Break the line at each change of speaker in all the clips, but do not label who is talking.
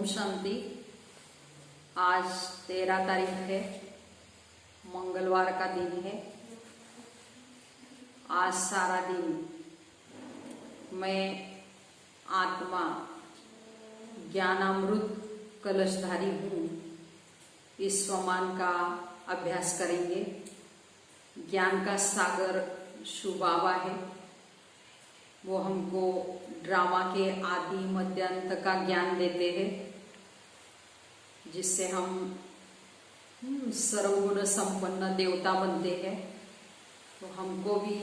शांति। आज 13 तारीख है, मंगलवार का दिन है। आज सारा दिन मैं आत्मा ज्ञानामृत कलशधारी हूँ, इस स्वमान का अभ्यास करेंगे। ज्ञान का सागर शिव बाबा है, वो हमको ड्रामा के आदि मध्य अंत का ज्ञान देते हैं, जिससे हम सर्वगुण संपन्न देवता बनते हैं। तो हमको भी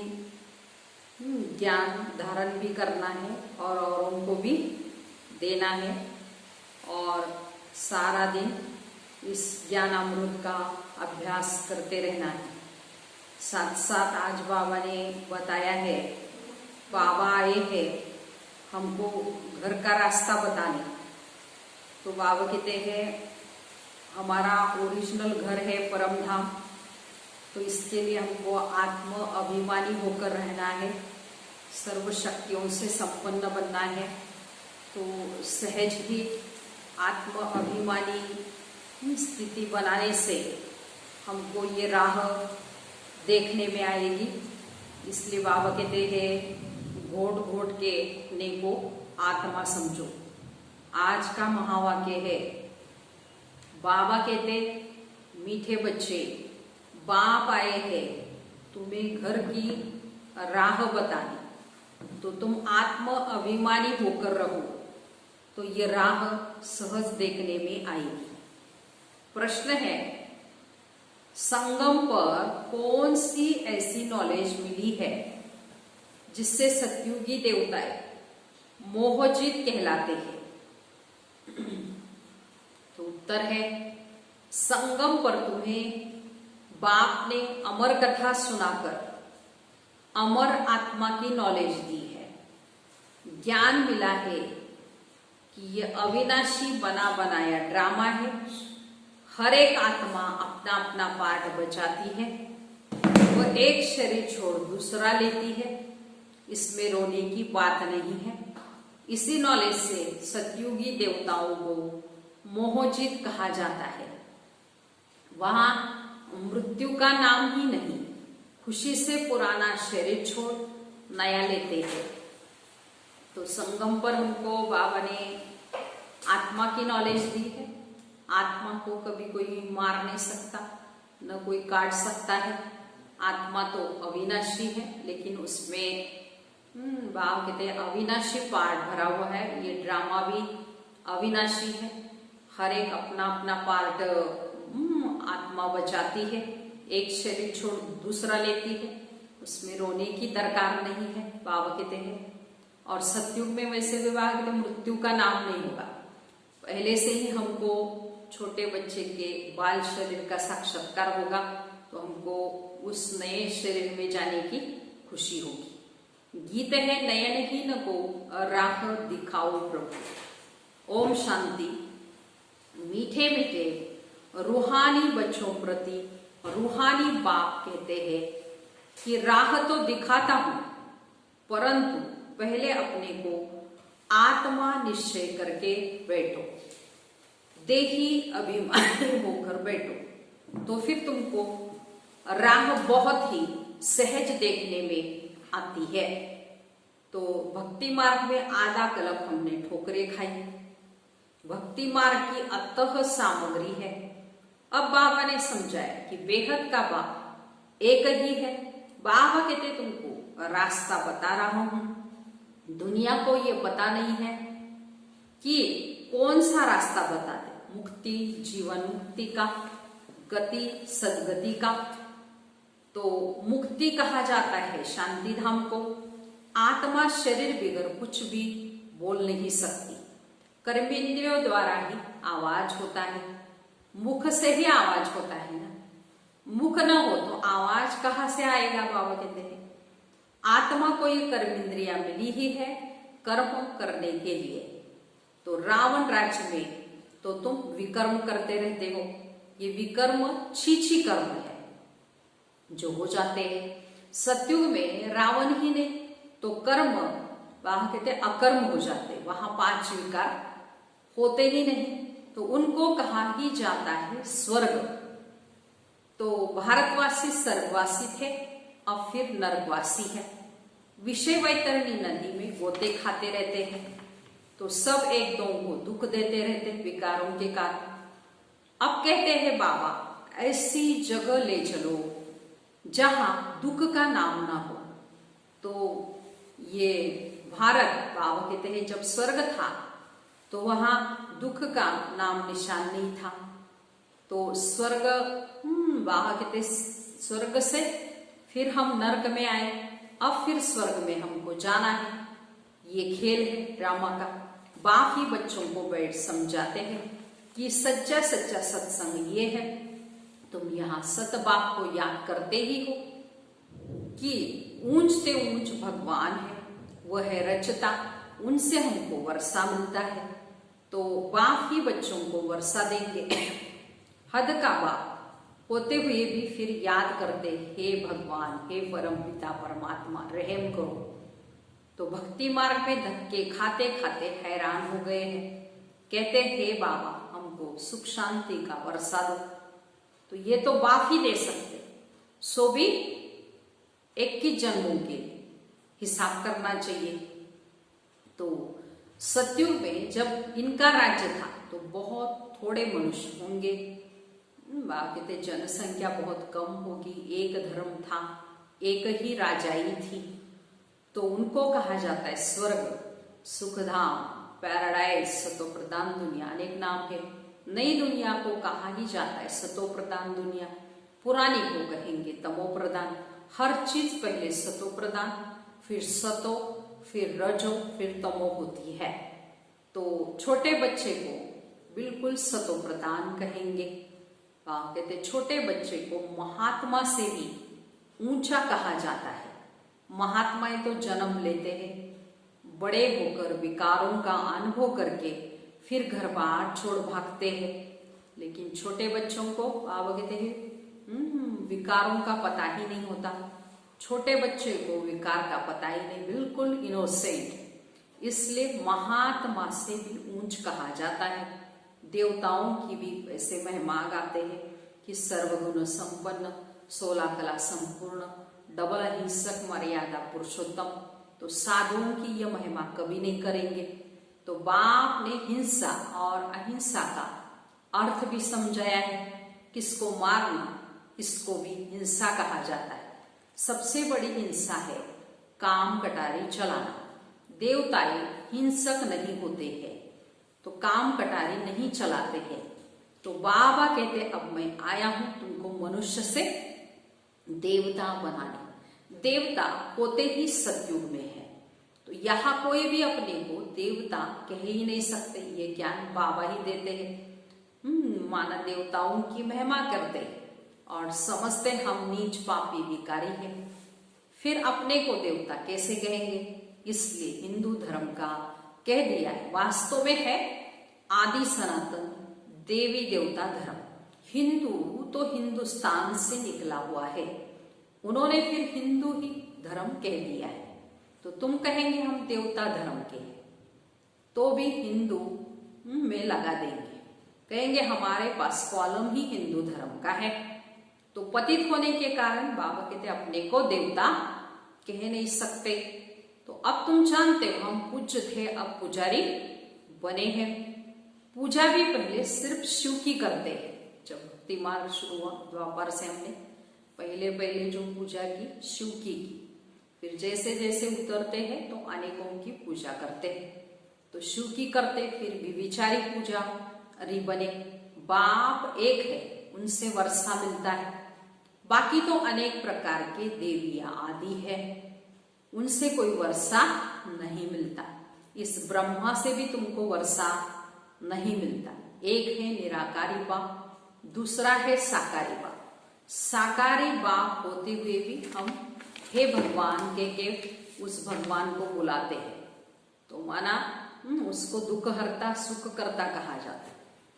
ज्ञान धारण भी करना है और औरों को भी देना है, और सारा दिन इस ज्ञान अमृत का अभ्यास करते रहना है। साथ साथ आज बाबा ने बताया है, बाबा आए हैं हमको घर का रास्ता बताने। तो बाबा कहते हैं हमारा ओरिजिनल घर है परम धाम, तो इसके लिए हमको आत्म अभिमानी होकर रहना है, सर्व शक्तियों से संपन्न बनना है। तो सहज ही आत्म अभिमानी स्थिति बनाने से हमको ये राह देखने में आएगी। इसलिए बाबा कहते हैं घोट घोट के नेको आत्मा समझो। आज का महावाक्य है, बाबा कहते मीठे बच्चे, बाप आए हैं तुम्हें घर की राह बताने, तो तुम आत्म अभिमानी होकर रहो, तो ये राह सहज देखने में आएगी। प्रश्न है, संगम पर कौन सी ऐसी नॉलेज मिली है जिससे सतयुगी देवताएं मोहजित कहलाते हैं? तो उत्तर है, संगम पर तुम्हें बाप ने अमर कथा सुनाकर अमर आत्मा की नॉलेज दी है। ज्ञान मिला है कि ये अविनाशी बना बनाया ड्रामा है, हर एक आत्मा अपना अपना पार्ट बचाती है, वह एक शरीर छोड़ दूसरा लेती है, इसमें रोने की बात नहीं है। इसी नॉलेज से सतयुगी देवताओं को मोहजित कहा जाता है। वहां मृत्यु का नाम ही नहीं, खुशी से पुराना शरीर छोड़ नया लेते हैं। तो संगम पर हमको बाबा ने आत्मा की नॉलेज दी है। आत्मा को कभी कोई मार नहीं सकता, न कोई काट सकता है। आत्मा तो अविनाशी है, लेकिन उसमें बाबा कहते हैं अविनाशी पार्ट भरा हुआ है। ये ड्रामा भी अविनाशी है, हर एक अपना अपना पार्ट आत्मा बचाती है, एक शरीर छोड़ दूसरा लेती है, उसमें रोने की दरकार नहीं है, बाबा कहते हैं। और सतयुग में वैसे भी बाबा कहते मृत्यु का नाम नहीं होगा। पहले से ही हमको छोटे बच्चे के बाल शरीर का साक्षात्कार होगा, तो हमको उस नए शरीर में जाने की खुशी होगी। गीत है, नयनहीन को राह दिखाओ प्रभु। ओम शांति। मीठे मीठे रूहानी बच्चों प्रति रूहानी बाप कहते हैं कि राह तो दिखाता हूं, परंतु पहले अपने को आत्मा निश्चय करके बैठो, देही अभिमानी होकर बैठो, तो फिर तुमको राह बहुत ही सहज देखने में आती है। तो भक्ति मार्ग में आधा कल्प हमने ठोकरे खाई, भक्ति मार्ग की अतः सामग्री है। अब बाबा ने समझाया कि बेहद का बाप एक ही है। बाबा कहते तुमको रास्ता बता रहा हूं, दुनिया को ये पता नहीं है कि कौन सा रास्ता बता दे, मुक्ति, जीवन मुक्ति का, गति सदगति का। तो मुक्ति कहा जाता है शांति धाम को। आत्मा शरीर बिगर कुछ भी बोल नहीं सकती, कर्मेंद्रियों द्वारा ही आवाज होता है, मुख से ही आवाज होता है ना। मुख न हो तो आवाज कहाँ से आएगा? बाबा कहते हैं आत्मा को ये कर्मेंद्रिया मिली ही है कर्म करने के लिए। तो रावण राज्य में तो तुम विकर्म करते रहते हो, ये विकर्म छीछी कर्म है जो हो जाते हैं। सतयुग में रावण ही नहीं तो कर्म वहां कहते अकर्म हो जाते, वहां 5 विकार होते ही नहीं, तो उनको कहा ही जाता है स्वर्ग। तो भारतवासी स्वर्गवासी थे, अब फिर नरकवासी है। विषय वैतरणी नदी में गोते खाते रहते हैं, तो सब एक दो को दुख देते रहते विकारों के कारण। अब कहते हैं बाबा ऐसी जगह ले चलो जहां दुख का नाम ना हो। तो ये भारत, बाबा कहते हैं जब स्वर्ग था तो वहां दुख का नाम निशान नहीं था। तो स्वर्ग, बाबा कहते स्वर्ग से फिर हम नरक में आए, अब फिर स्वर्ग में हमको जाना है। ये खेल है ड्रामा का। बाप ही बच्चों को बैठ समझाते हैं कि सच्चा सच्चा सत्संग ये है, तुम यहाँ सत बाप को याद करते ही हो कि ऊंचते ऊंच भगवान है, वह है रचता, उनसे हमको वर्षा मिलता है। तो बाप ही बच्चों को वर्षा देंगे। हद का बाप होते हुए भी फिर याद करते, हे भगवान, हे परम पिता परमात्मा, रहम करो। तो भक्ति मार्ग में धक्के खाते खाते हैरान हो गए हैं। कहते, हे बाबा हमको सुख शांति का वर्षा दो। तो ये तो बाप ही दे सकते, सो भी 21 जन्मों के हिसाब करना चाहिए। तो सतयुग में जब इनका राज्य था तो बहुत थोड़े मनुष्य होंगे, कहते जनसंख्या बहुत कम होगी, एक धर्म था, एक ही राजाई थी। तो उनको कहा जाता है स्वर्ग, सुखधाम, पैराडाइज, सतो प्रधान दुनिया, अनेक नाम है। नई दुनिया को कहा ही जाता है सतो प्रधान दुनिया, पुरानी को कहेंगे तमो प्रधान। हर चीज पहले सतो प्रधान, फिर सतो, फिर रजो, फिर तमो होती है। तो छोटे बच्चे को बिल्कुल सतो प्रधान कहेंगे। कहते छोटे बच्चे को महात्मा से भी ऊंचा कहा जाता है। महात्माएं तो जन्म लेते हैं, बड़े होकर विकारों का अनुभव करके फिर घर बार छोड़ भागते हैं, लेकिन छोटे बच्चों को बाबा कहते हैं विकारों का पता ही नहीं होता। छोटे बच्चे को विकार का पता ही नहीं, बिल्कुल इनोसेंट, इसलिए महात्मा से भी ऊंच कहा जाता है। देवताओं की भी ऐसे महिमा गाते हैं कि सर्वगुण संपन्न, 16 कला संपूर्ण, डबल अहिंसक, मर्यादा पुरुषोत्तम। तो साधुओं की यह महिमा कभी नहीं करेंगे। तो बाप ने हिंसा और अहिंसा का अर्थ भी समझाया है। किसको मारना, इसको भी हिंसा कहा जाता है। सबसे बड़ी हिंसा है काम कटारी चलाना। देवताएं हिंसक नहीं होते हैं, तो काम कटारी नहीं चलाते हैं। तो बाबा कहते अब मैं आया हूं तुमको मनुष्य से देवता बनाने। देवता होते ही सतयुग में है, तो यहाँ कोई भी अपने को देवता कह ही नहीं सकते। ये ज्ञान बाबा ही देते हैं। माना देवताओं की महिमा करते हैं और समझते हम नीच पापी भिखारी हैं, फिर अपने को देवता कैसे कहेंगे? इसलिए हिंदू धर्म का कह दिया है, वास्तव में है आदि सनातन देवी देवता धर्म। हिंदू तो हिंदुस्तान से निकला हुआ है, उन्होंने फिर हिंदू ही धर्म कह दिया है। तो तुम कहेंगे हम देवता धर्म के हैं, तो भी हिंदू में लगा देंगे, कहेंगे हमारे पास कॉलम ही हिंदू धर्म का है। तो पतित होने के कारण बाबा कहते अपने को देवता कह नहीं सकते। तो अब तुम जानते हो हम पूज्य थे, अब पुजारी बने हैं। पूजा भी पहले सिर्फ शिव की करते हैं। जब भक्ति मार्ग शुरू हुआ द्वापर से, हमने पहले जो पूजा की शिव की, फिर जैसे जैसे उतरते हैं तो अनेकों की पूजा करते हैं। तो शिव की करते, फिर विविचारी पूजा अरे बने। बाप एक है, उनसे वर्षा मिलता है। बाकी तो अनेक प्रकार के देवियां आदि है, उनसे कोई वर्षा नहीं मिलता। इस ब्रह्मा से भी तुमको वर्षा नहीं मिलता। एक है निराकारी बाप, दूसरा है साकारी बाप। साकारी बाप होते हुए भी हम हे भगवान के उस भगवान को बुलाते हैं। तो माना उसको दुख हरता सुख करता कहा जाता है।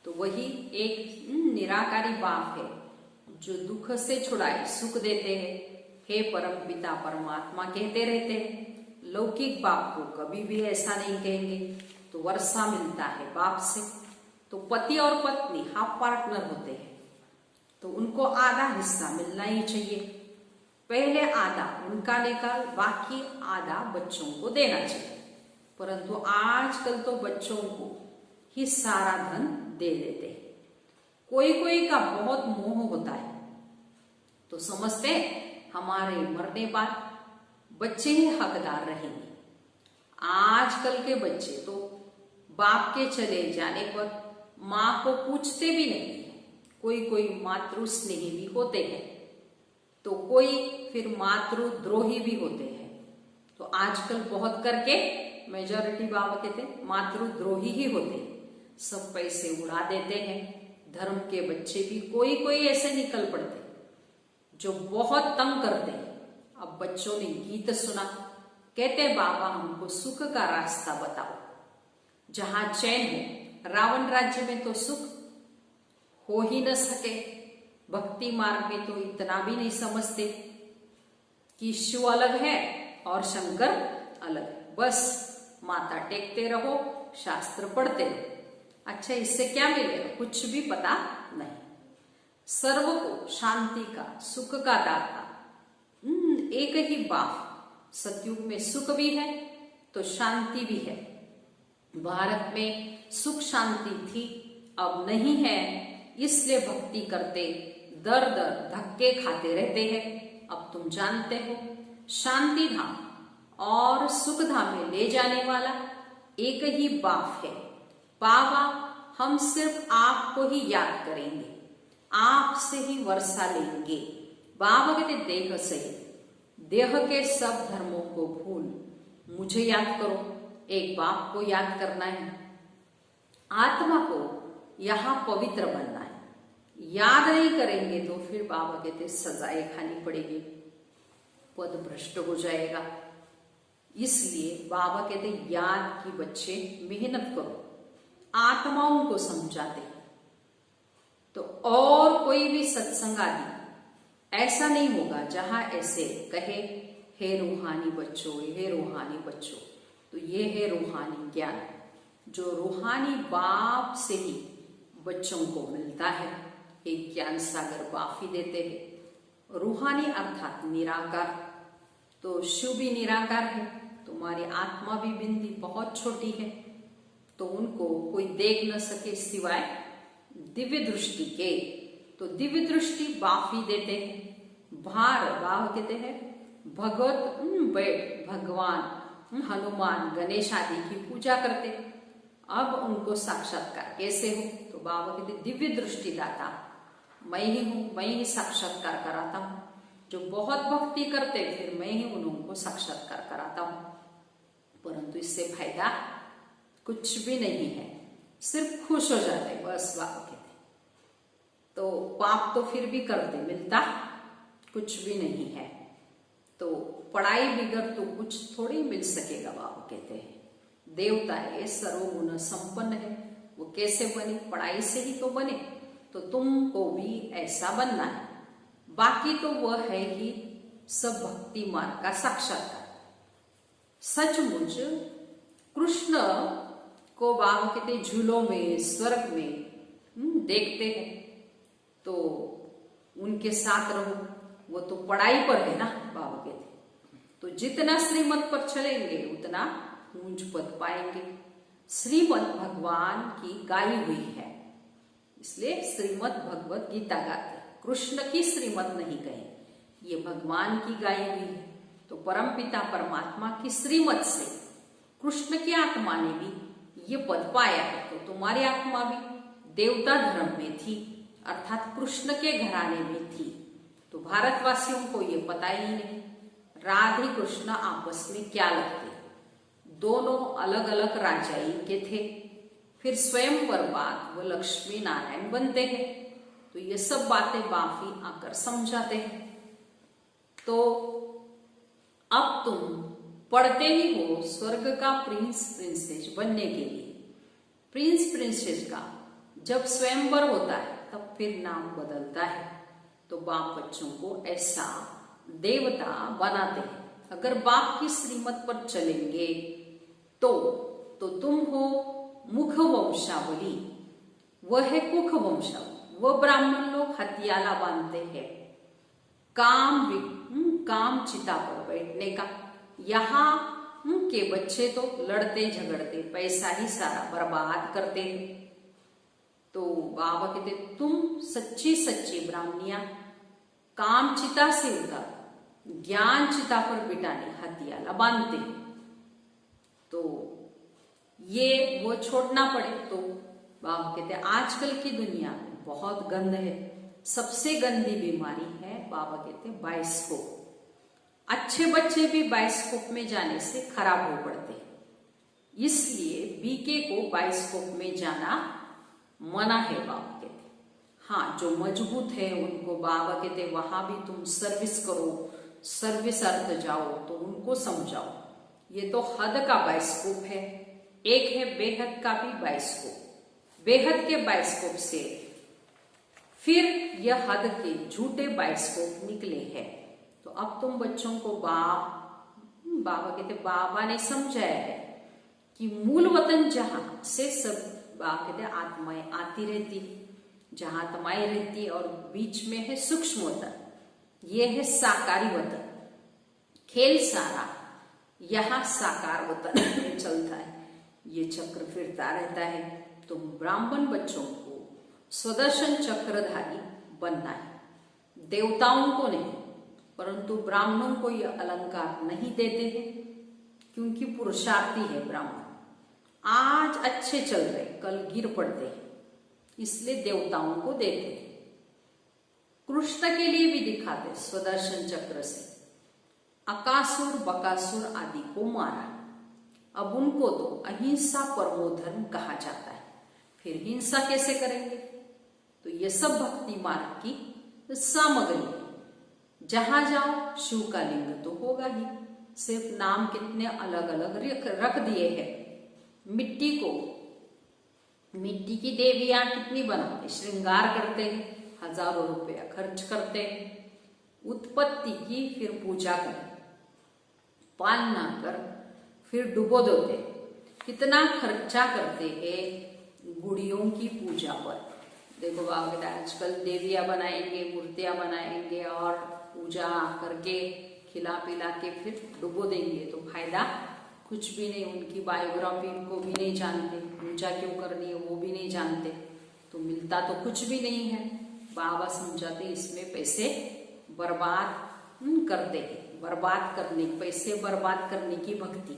तो वही एक निराकारी बाप है जो दुख से छुड़ाए सुख देते हैं। हे परम पिता परमात्मा कहते रहते हैं। लौकिक बाप को कभी भी ऐसा नहीं कहेंगे। तो वर्षा मिलता है बाप से। तो पति और पत्नी हाफ पार्टनर होते हैं, तो उनको आधा हिस्सा मिलना ही चाहिए। पहले आधा उनका निकाल, बाकी आधा बच्चों को देना चाहिए। परंतु आजकल तो बच्चों को ही सारा धन दे देते हैं। कोई कोई का बहुत मोह होता है, तो समझते हैं हमारे मरने बाद बच्चे ही हकदार रहेंगे। आजकल के बच्चे तो बाप के चले जाने पर माँ को पूछते भी नहीं है। कोई कोई मातृ स्नेही भी होते हैं, तो कोई फिर मातृद्रोही भी होते हैं। तो आजकल बहुत करके मेजॉरिटी बाबा कहते हैं मातृद्रोही ही होते हैं। सब पैसे उड़ा देते हैं। धर्म के बच्चे भी कोई कोई ऐसे निकल पड़ते जो बहुत तंग करते हैं। अब बच्चों ने गीत सुना, कहते बाबा हमको सुख का रास्ता बताओ जहां चैन हो। रावण राज्य में तो सुख हो ही न सके। भक्ति मार्ग में तो इतना भी नहीं समझते कि शिव अलग है और शंकर अलग है। बस माथा टेकते रहो, शास्त्र पढ़ते रहो। अच्छा, इससे क्या मिलेगा? कुछ भी पता नहीं। सर्व को शांति का, सुख का दाता एक ही बाप। सतयुग में सुख भी है तो शांति भी है। भारत में सुख शांति थी, अब नहीं है, इसलिए भक्ति करते दर दर धक्के खाते रहते हैं। अब तुम जानते हो शांति धाम और सुख धाम में ले जाने वाला एक ही बाप है। बाबा हम सिर्फ आपको ही याद करेंगे, आपसे ही वर्षा लेंगे। बाबा कहते देह से, देह के सब धर्मों को भूल मुझे याद करो। एक बाप को याद करना है, आत्मा को यहां पवित्र बनना है। याद नहीं करेंगे तो फिर बाबा कहते सजाएं खानी पड़ेगी, पद भ्रष्ट हो जाएगा। इसलिए बाबा कहते याद की बच्चे मेहनत करो, आत्माओं को समझाते। तो और कोई भी सत्संग आदि ऐसा नहीं होगा जहां ऐसे कहे हे रूहानी बच्चों, हे रूहानी बच्चों। तो ये है रूहानी ज्ञान जो रूहानी बाप से ही बच्चों को मिलता है। एक ज्ञान सागर बाप ही देते हैं। रूहानी अर्थात निराकार, तो शिव भी निराकार है। तुम्हारी आत्मा भी बिंदी बहुत छोटी है, तो उनको कोई देख न सके सिवाय दिव्य दृष्टि के। तो दिव्य दृष्टि बाप ही देते हैं। भार बाप कहते हैं भगवत बैठ भगवान हनुमान गणेश आदि की पूजा करते। अब उनको साक्षात्कार कैसे हो? तो बाबा कहते दिव्य दृष्टि दाता मैं ही हूं, मैं ही साक्षात्कार कराता हूं। जो बहुत भक्ति करते फिर मैं ही उनको साक्षात्कार कराता हूं। परंतु इससे फायदा कुछ भी नहीं है, सिर्फ खुश हो जाते बस बाबा कहते। तो पाप तो फिर भी करते, मिलता कुछ भी नहीं है। तो पढ़ाई बिगड़ तो कुछ थोड़ी मिल सकेगा। बाबा कहते हैं देवता है, सर्वगुण संपन्न है, वो कैसे बने? पढ़ाई से ही तो बने। तो तुमको भी ऐसा बनना है। बाकी तो वह है कि सब भक्ति मार्ग का साक्षात्कार। सचमुच कृष्ण को बाबा कहते झूलों में स्वर्ग में देखते हैं, तो उनके साथ रहो। वो तो पढ़ाई पर है ना बाबा कहते। तो जितना श्रीमत पर चलेंगे उतना ऊंच पद पाएंगे। श्रीमत भगवान की गाई हुई है, इसलिए श्रीमत भगवत गीता गाते। कृष्ण की श्रीमत नहीं कहे, ये भगवान की गाई हुई है। तो परमपिता परमात्मा की श्रीमत से कृष्ण की आत्मा ने भी ये पद पाया है। तो तुम्हारी आत्मा भी देवता धर्म में थी, अर्थात कृष्ण के घराने में थी। तो भारतवासियों को ये पता ही नहीं राधे कृष्ण आपस में क्या लगते। दोनों अलग अलग राजाई के थे। फिर स्वयं पर बात वो लक्ष्मी नारायण बनते हैं। तो ये सब बातें बाफी आकर समझाते हैं। तो अब तुम पढ़ते ही हो स्वर्ग का प्रिंस प्रिंसेस बनने के लिए। प्रिंस प्रिंसेस का जब स्वयंवर होता है तब फिर नाम बदलता है। तो बाप बच्चों को ऐसा देवता बनाते हैं। अगर बाप की श्रीमत पर चलेंगे तो तो तुम हो मुख वंशावली, वह है कुख वंशावली। वह ब्राह्मण लोग हथियाला बांधते हैं काम चिता पर बैठने का। यहाँ के बच्चे तो लड़ते झगड़ते पैसा ही सारा बर्बाद करते हैं। तो बाबा कहते तुम सच्ची सच्ची ब्राह्मणियां काम चिता से उतार ज्ञान चिता पर बिठाने हथियाला बांधते। तो ये वो छोड़ना पड़े। तो बाबा कहते आजकल की दुनिया में बहुत गंद है, सबसे गंदी बीमारी है बाबा कहते बायोस्कोप। अच्छे बच्चे भी बायोस्कोप में जाने से खराब हो पड़ते हैं, इसलिए बीके को बायोस्कोप में जाना मना है बाबा कहते। हाँ, जो मजबूत है उनको बाबा कहते वहां भी तुम सर्विस करो, सर्विस अर्थ जाओ तो उनको समझाओ। ये तो हद का बायोस्कोप है, एक है बेहद का भी बायोस्कोप। बेहद के बायोस्कोप से फिर यह हद के झूठे बायोस्कोप निकले हैं। तो अब तुम बच्चों को बाबा कहते बाबा ने समझाया है कि मूल वतन जहां से सब बाबा कहते आत्माएं आती रहती, जहां आत्माएं रहती और बीच में है सूक्ष्म वतन, ये है साकारी वतन। खेल सारा यहां साकार वतन में चलता है, ये चक्र फिरता रहता है। तो ब्राह्मण बच्चों को स्वदर्शन चक्रधारी बनना है, देवताओं को नहीं। परंतु ब्राह्मणों को यह अलंकार नहीं देते हैं क्योंकि पुरुषार्थी है ब्राह्मण। आज अच्छे चल रहे, कल गिर पड़ते हैं, इसलिए देवताओं को देते हैं। कृष्ण के लिए भी दिखाते स्वदर्शन चक्र से अकासुर बकासुर आदि को मारा। अब उनको तो अहिंसा परमो धर्म कहा जाता है, फिर हिंसा कैसे करेंगे? तो ये सब भक्ति मार्ग की सामग्री है। जहां जाओ शिव का लिंग तो होगा ही, सिर्फ नाम कितने अलग अलग रख दिए हैं। मिट्टी की देवियां कितनी बनाते, श्रृंगार करते हैं, हजारों रुपया खर्च करते हैं। उत्पत्ति की फिर पूजा करें, पालना कर फिर डुबो देते, कितना खर्चा करते हैं गुड़ियों की पूजा पर। देखो बाबा आजकल देवियां बनाएंगे, मूर्तियां बनाएंगे और पूजा करके खिला पिला के फिर डुबो देंगे, तो फायदा कुछ भी नहीं। उनकी बायोग्राफी को भी नहीं जानते, पूजा क्यों करनी है वो भी नहीं जानते, तो मिलता तो कुछ भी नहीं है। बाबा समझाते इसमें पैसे बर्बाद करते हैं, बर्बाद करने, पैसे बर्बाद करने की भक्ति।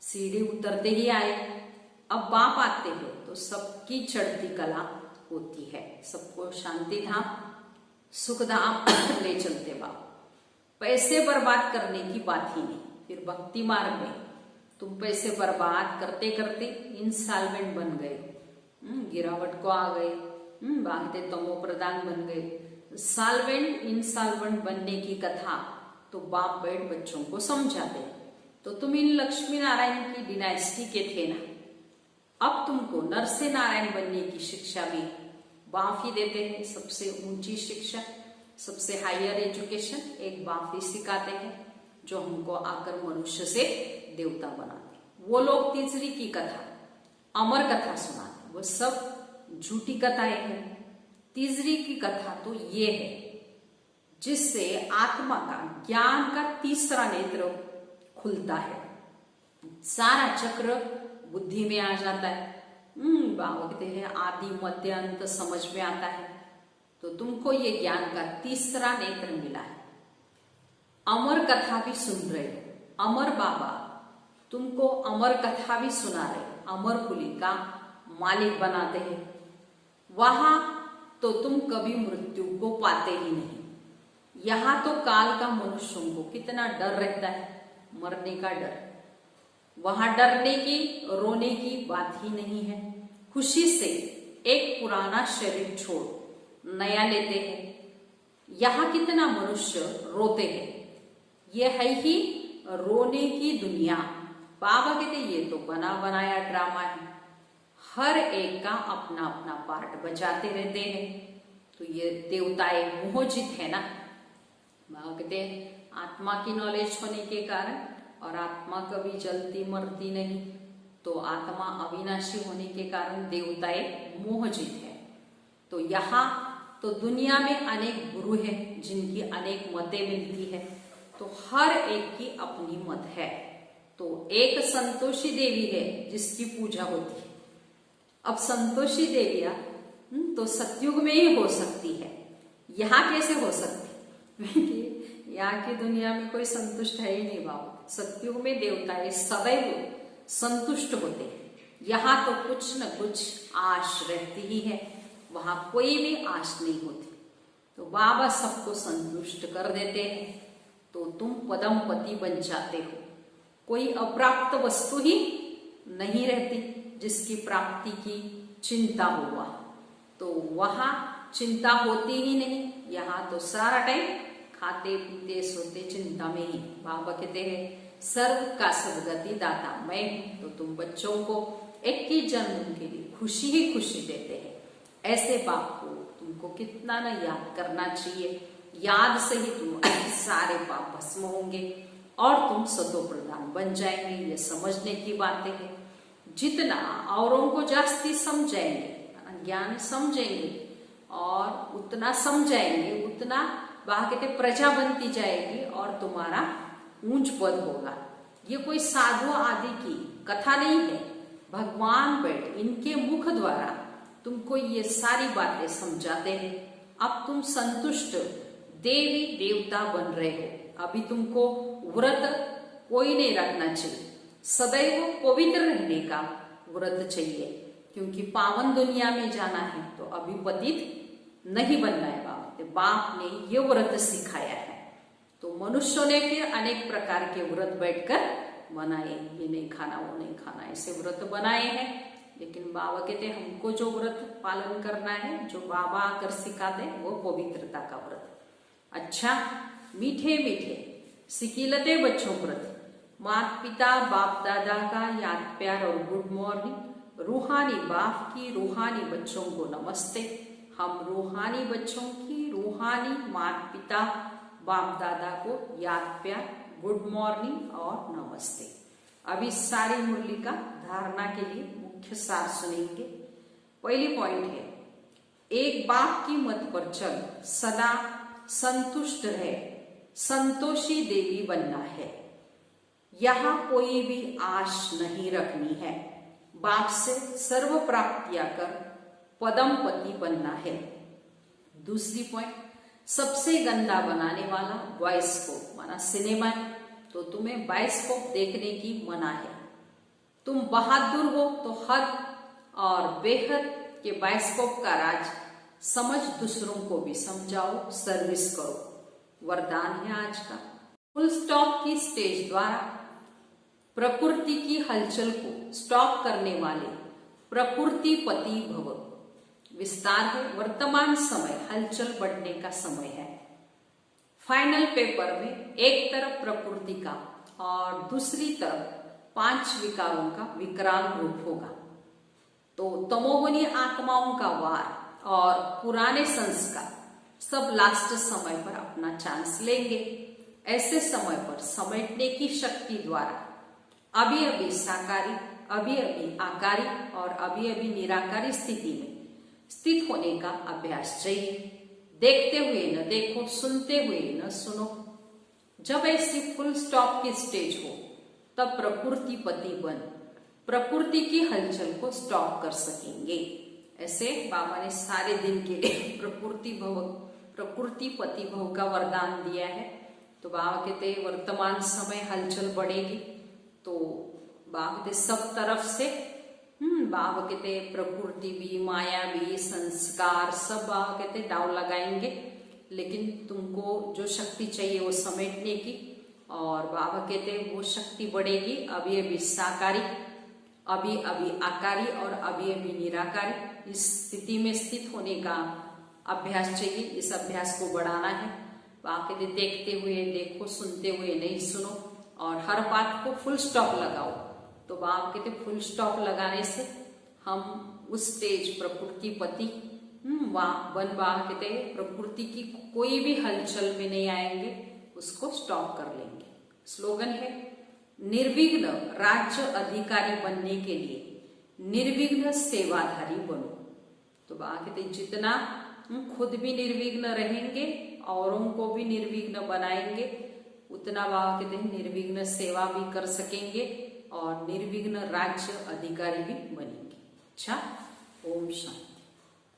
सीढ़ी उतरते ही आए, अब बाप आते हैं तो सबकी चढ़ती कला होती है, सबको शांति धाम सुख धाम ले चलते बाप। पैसे बर्बाद करने की बात ही नहीं। फिर भक्ति मार्ग में तुम पैसे बर्बाद करते करते इंस्टॉलमेंट बन गए, गिरावट को आ गए, भागते तमो प्रदान बन गए। सॉल्वेंट इंस्टॉलमेंट बनने की कथा तो बाप बैठ बच्चों को समझाते। तो तुम इन लक्ष्मी नारायण की डिनाइस्टी के थे ना, अब तुमको नर से नारायण बनने की शिक्षा भी बाप ही देते हैं। सबसे ऊंची शिक्षा, सबसे हायर एजुकेशन एक बाप ही सिखाते हैं, जो हमको आकर मनुष्य से देवता बनाते। वो लोग तीसरी की कथा, अमर कथा सुनाते, वो सब झूठी कथाएं हैं। तीसरी की कथा तो ये है जिससे आत्मा का ज्ञान का तीसरा नेत्र खुलता है, सारा चक्र बुद्धि में आ जाता है। बाबा कहते हैं आदि मध्य अंत समझ में आता है। तो तुमको ये ज्ञान का तीसरा नेत्र मिला है। अमर कथा भी सुन रहे हो, अमर बाबा तुमको अमर कथा भी सुना रहे, अमरपुरी का मालिक बनाते हैं। वहां तो तुम कभी मृत्यु को पाते ही नहीं। यहां तो काल का मनुष्यों को कितना डर रहता है, मरने का डर। वहां डरने की रोने की बात ही नहीं है। खुशी से एक पुराना शरीर छोड़ नया लेते हैं। यहां कितना मनुष्य रोते हैं, ये है ही रोने की दुनिया। बाबा कहते ये तो बना बनाया ड्रामा है, हर एक का अपना अपना पार्ट बजाते रहते हैं। तो ये देवताएं मोहजित है ना। बाबा कहते आत्मा की नॉलेज होने के कारण, और आत्मा कभी जलती मरती नहीं, तो आत्मा अविनाशी होने के कारण देवता एक मोहजित है। तो यहाँ तो दुनिया में अनेक गुरु हैं जिनकी अनेक मतें मिलती है, तो हर एक की अपनी मत है। तो एक संतोषी देवी है जिसकी पूजा होती है। अब संतोषी देवियां तो सतयुग में ही हो सकती है, यहाँ कैसे हो सकती? क्योंकि यहाँ की दुनिया में कोई संतुष्ट है ही नहीं बाबू। सतयुग में देवताएं सदैव संतुष्ट होते हैं। यहाँ तो कुछ न कुछ आश रहती ही है, वहां कोई भी आश नहीं होती। तो बाबा सबको संतुष्ट कर देते हैं, तो तुम पदम पति बन जाते हो। कोई अप्राप्त वस्तु ही नहीं रहती जिसकी प्राप्ति की चिंता हुआ, तो वहां चिंता होती ही नहीं। यहाँ तो सारा टाइम खाते पीते सोते चिंता में ही। बाबा कहते हैं सर्व का सदगति दाता मैं हूं। तो तुम बच्चों को 21 जन्म के लिए खुशी ही खुशी देते हैं। ऐसे बाप को तुमको कितना न याद करना चाहिए। याद से ही तुम सारे पाप भस्म होंगे और तुम सतो प्रधान बन जाएंगे। ये समझने की बातें हैं। जितना औरों को जास्ती समझाएंगे, ज्ञान समझेंगे और उतना समझाएंगे, उतना वहां कहते प्रजा बनती जाएगी और तुम्हारा ऊंच पद होगा। ये कोई साधु आदि की कथा नहीं है। भगवान बैठ इनके मुख द्वारा तुमको ये सारी बातें समझाते हैं। अब तुम संतुष्ट देवी देवता बन रहे हो। अभी तुमको व्रत कोई नहीं रखना चाहिए, सदैव पवित्र रहने का व्रत चाहिए, क्योंकि पावन दुनिया में जाना है। तो अभी पतित नहीं बनना है। बाप ने ये व्रत सिखाया है। तो मनुष्यों ने फिर अनेक प्रकार के व्रत बैठकर बनाए, ये नहीं खाना वो नहीं खाना, ऐसे व्रत बनाए हैं। लेकिन बाबा कहते हैं हमको जो व्रत पालन करना है, जो बाबा आकर सिखाते वो पवित्रता का व्रत। अच्छा, मीठे मीठे सिकिलते बच्चों व्रत, माता पिता बाप दादा का याद प्यार और गुड मॉर्निंग। रूहानी बाप की रूहानी बच्चों को नमस्ते। हम रूहानी बच्चों की रूहानी माता पिता बाप दादा को याद प्यार गुड मॉर्निंग और नमस्ते। अभी सारी मुरली का धारणा के लिए मुख्य सार सुनेंगे। पहली पॉइंट है, एक बाप की मत पर चल, सदा संतुष्ट रहे, संतोषी देवी बनना है। यहाँ कोई भी आश नहीं रखनी है। बाप से सर्व प्राप्तियां कर पदम पति बनना है। दूसरी पॉइंट, सबसे गंदा बनाने वाला बायोस्कोप माना सिनेमा है, तो तुम्हें बायोस्कोप देखने की मना है। तुम बहादुर हो तो हद और बेहद के बायोस्कोप का राज समझ दूसरों को भी समझाओ, सर्विस करो। वरदान है आज का। फुल स्टॉप की स्टेज द्वारा प्रकृति की हलचल को स्टॉप करने वाले प्रकृति पति भव। विस्तार है, वर्तमान समय हलचल बढ़ने का समय है। फाइनल पेपर में एक तरफ प्रकृति का और दूसरी तरफ 5 विकारों का विकराल रूप होगा। तो तमोगुनी आत्माओं का वार और पुराने संस्कार सब लास्ट समय पर अपना चांस लेंगे। ऐसे समय पर समेटने की शक्ति द्वारा अभी अभी साकारी, अभी अभी आकारी और अभी अभी निराकारी स्थिति में स्थित होने का अभ्यास चाहिए। देखते हुए न देखो, सुनते हुए न सुनो। जब ऐसी फुल स्टॉप की स्टेज हो तब प्रकृति पति बन प्रकृति की हलचल को स्टॉप कर सकेंगे। ऐसे बाबा ने सारे दिन के लिए प्रकृति पति भव का वरदान दिया है। तो बाबा कहते वर्तमान समय हलचल बढ़ेगी, तो बाबा कहते सब तरफ से बाबा कहते प्रकृति भी, माया भी, संस्कार सब बाबा कहते दाव लगाएंगे। लेकिन तुमको जो शक्ति चाहिए वो समेटने की, और बाबा कहते वो शक्ति बढ़ेगी। अभी अभी साकारी, अभी अभी आकारी और अभी अभी निराकारी इस स्थिति में स्थित होने का अभ्यास चाहिए। इस अभ्यास को बढ़ाना है। बाबा कहते देखते हुए देखो, सुनते हुए नहीं सुनो, और हर बात को फुल स्टॉप लगाओ। तो बाप कहते फुल स्टॉप लगाने से हम उस स्टेज प्रकृति पति वन बाप कहते प्रकृति की कोई भी हलचल में नहीं आएंगे, उसको स्टॉप कर लेंगे। स्लोगन है, निर्विघ्न राज्य अधिकारी बनने के लिए निर्विघ्न सेवाधारी बनो। तो बाबा कहते जितना खुद भी निर्विघ्न रहेंगे, औरों को भी निर्विघ्न बनाएंगे, उतना बाबा कहते हैं निर्विघ्न सेवा भी कर सकेंगे और निर्विघ्न राज्य अधिकारी भी बनेंगे। अच्छा, ओम शांति।